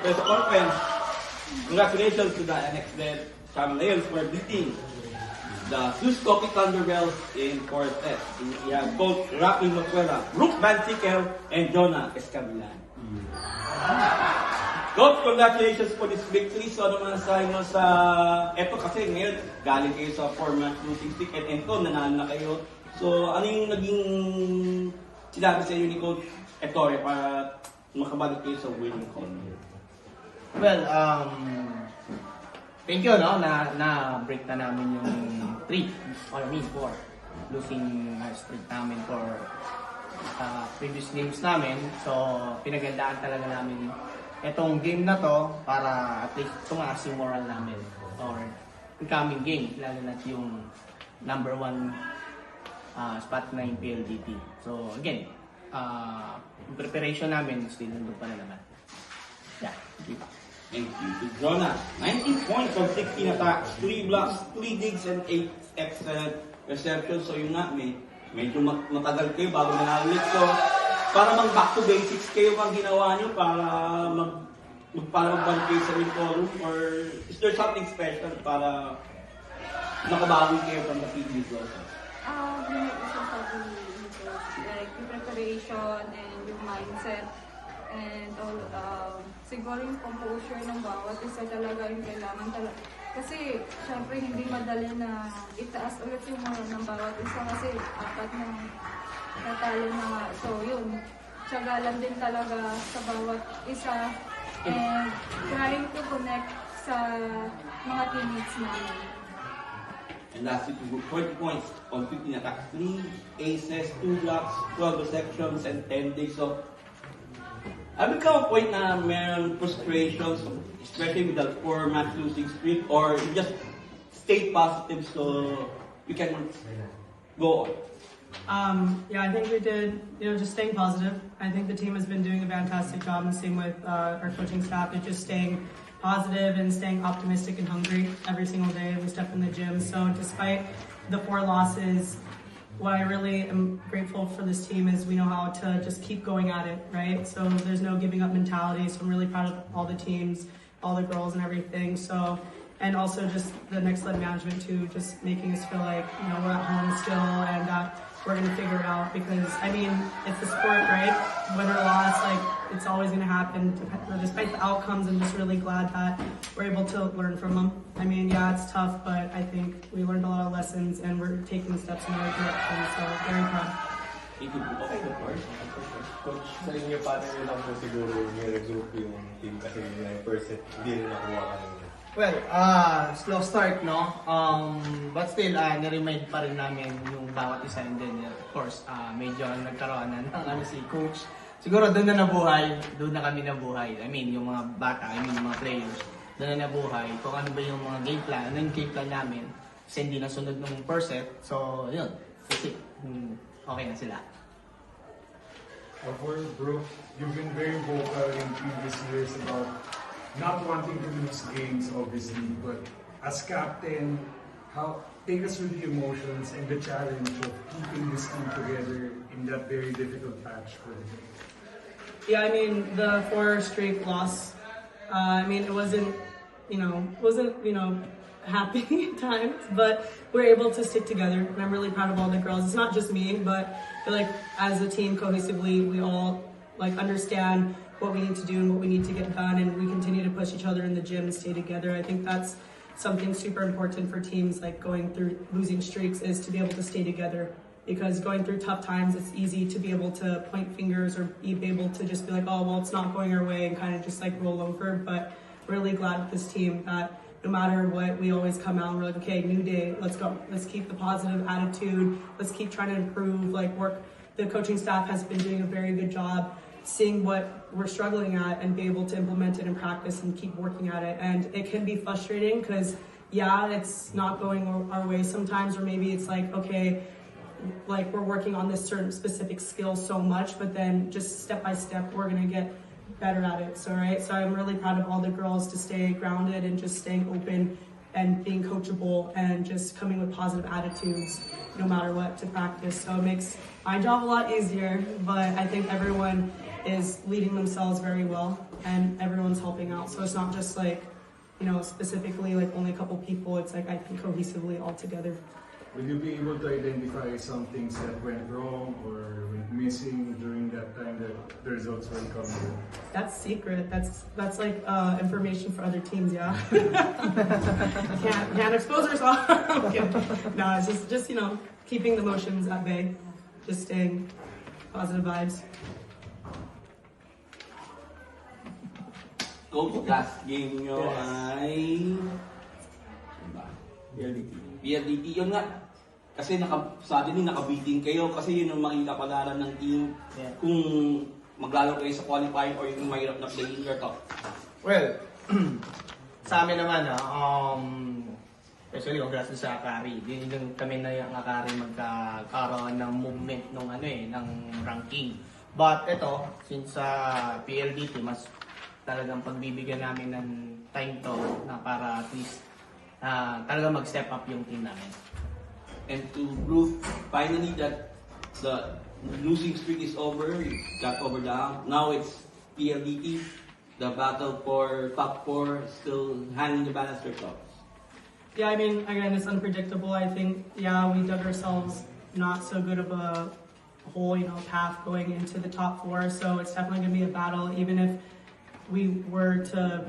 press conference. Congratulations to the NXT Champions for beating the Cusco Thunderbells in 4th set. We have both Rocky Moquera, Brooke Van Sickle, and Jonah Escabilan. Coach, congratulations for this victory. So ano man sa inyo sa... Eto kasi ngayon, galing kayo sa 4-match losing streak and ito, nanalo na kayo. So ano yung naging sinabi sa inyo ni Coach Ettore para makabalik kayo sa winning column? Well, thank you, no, na-break na namin yung 3 or 4 losing streak namin for previous games namin. So, pinagandaan talaga namin itong game na to para at least tumaas yung moral namin or incoming game, lalo na yung number 1 spot na yung PLDT. So, again, preparation namin still nandun pa na naman. Yeah, Thank you to Jonah. 19 points on 16 attacks, 3 blocks, 3 digs, and 8 excellent receptions. So yun nga, medyo matagal kayo bago nanalo. So, para mag-back to basics kayo ang ginawa nyo para magbalik kayo sa win column? Or is there something special para makabawi kayo from the previous losses? Like yung preparation and yung mindset and all, siguro yung composure ng bawat isa talaga yung kailangan talaga. Kasi syempre hindi madali na itaas ulit yung moral ng bawat isa kasi 4 na natalo na nga. So yun, tiyaga lang din talaga sa bawat isa and trying to connect sa mga teammates namin. And lastly, 40 points on 15 attacks, 3 aces, 2 blocks, 12 receptions, and 10 digs. So, I become a point na meron frustrations, especially with that 4-match losing streak, or you just stay positive so you can go on. Yeah, I think we did, just staying positive. I think the team has been doing a fantastic job, and same with our coaching staff, is just staying positive and staying optimistic and hungry every single day we step in the gym. So despite the 4 losses, what I really am grateful for this team is we know how to just keep going at it, right? So there's no giving up mentality. So I'm really proud of all the teams, all the girls and everything. So, and also just the next level management too, just making us feel like, we're at home still and we're going to figure it out because, it's a sport, right? Win or loss, it's always going to happen despite the outcomes. I'm just really glad that we're able to learn from them. Yeah, it's tough, but I think we learned a lot of lessons and we're taking steps in the right direction, so very proud. Thank you. Okay, the first. Coach, sa inyo paano nyo lang po siguro nire-regroup yung team kasi yung first set hindi rin nakuha kanina? Well, slow start, no? But still, na-remind pa rin namin yung bawat isa and then, of course, medyo nagkaroon ng si coach. Siguro doon na nabuhay, doon na kami nabuhay. Yung mga bata, yung mga players, doon na nabuhay. Kung ano ba yung mga game plan, ano yung game plan namin. Kasi hindi nasunod ng first set. So, yun. Kasi, okay na sila. For Brooke, you've been very vocal in previous years about not wanting to lose games, obviously, but as captain, take us through the emotions and the challenge of keeping this team together in that very difficult patch for them. Yeah, the 4 straight loss, it wasn't happy times, but we're able to stick together, and I'm really proud of all the girls. It's not just me, but I feel like as a team, cohesively, we all understand what we need to do and what we need to get done, and we continue to push each other in the gym and stay together. I think that's something super important for teams going through losing streaks, is to be able to stay together, because going through tough times, it's easy to be able to point fingers or be able to just be like, oh, well, it's not going our way, and kind of just roll over. But really glad with this team that no matter what, we always come out and we're like, okay, new day, let's go. Let's keep the positive attitude. Let's keep trying to improve, work. The coaching staff has been doing a very good job seeing what we're struggling at and be able to implement it in practice and keep working at it. And it can be frustrating because, yeah, it's not going our way sometimes, or maybe it's okay, we're working on this certain specific skill so much, but then just step by step, we're going to get better at it. So I'm really proud of all the girls to stay grounded and just staying open and being coachable and just coming with positive attitudes no matter what to practice. So it makes my job a lot easier, but I think everyone is leading themselves very well, and everyone's helping out. So it's not just like, specifically like only a couple people. It's like I think cohesively all together. Will you be able to identify some things that went wrong or went missing during that time that the results will come in? That's secret. That's like information for other teams. Yeah. can't expose ourselves. Okay. No, it's just keeping the emotions at bay, just staying positive vibes. Coach, last game nyo ay... PLDT. Yun nga. Kasi sabi niyo nakabiting kayo kasi yun ang makita palaran ng team. Yeah. Kung maglalo kayo sa qualifying or yung mahirap na play in your top. Well, sa amin naman, especially congrats sa Akari. Yun yung kami na yung Akari magkakaroon ng movement ng ranking. But ito, since sa PLDT, mas talagang pagbibigyan namin ng time to na para at least talagang mag-step up yung team namin. And to prove finally that the losing streak is over, you got over the hump. Now it's PLDT. The battle for top 4 still hanging the balance yourselves. Yeah, I mean, again, it's unpredictable. I think, we dug ourselves not so good of a whole, path going into the top 4. So it's definitely going to be a battle. Even if we were to,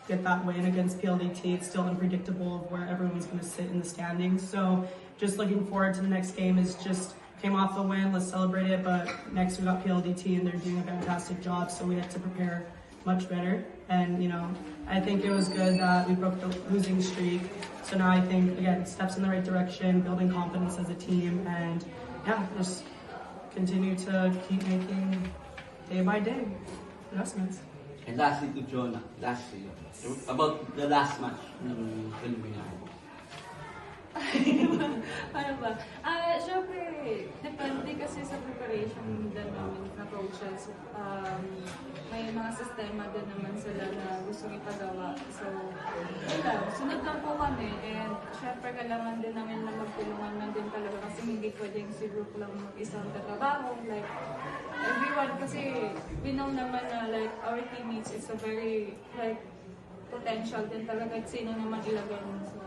get that win against PLDT, it's still unpredictable of where everyone's going to sit in the standings. So just looking forward to the next game. Is just came off the win, let's celebrate it. But next we got PLDT and they're doing a fantastic job, so we have to prepare much better. And I think it was good that we broke the losing streak. So now I think, again, steps in the right direction, building confidence as a team, and just continue to keep making day by day adjustments. And lastly to Jonah, about the last match ng preliminary. Ano ba? Syempre, depende kasi sa preparation din namin na coaches. May mga sistema din naman sila na gustong ipagawa. So, sunod lang po kami. And syempre, kailangan din namin na magtulungan na din talaga kasi hindi pwedeng si group lang mag-isang tatrabaho. Like, everyone kasi, we know naman na like, our teammates is a very, like, potential din talaga at sino naman ilagay mo. So,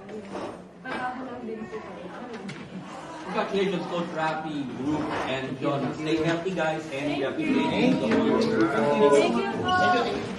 kailangan lang din po kami. Congratulations, Coach Rafi, Group, and Jonah. Stay healthy, guys, and happy playing. Thank you po!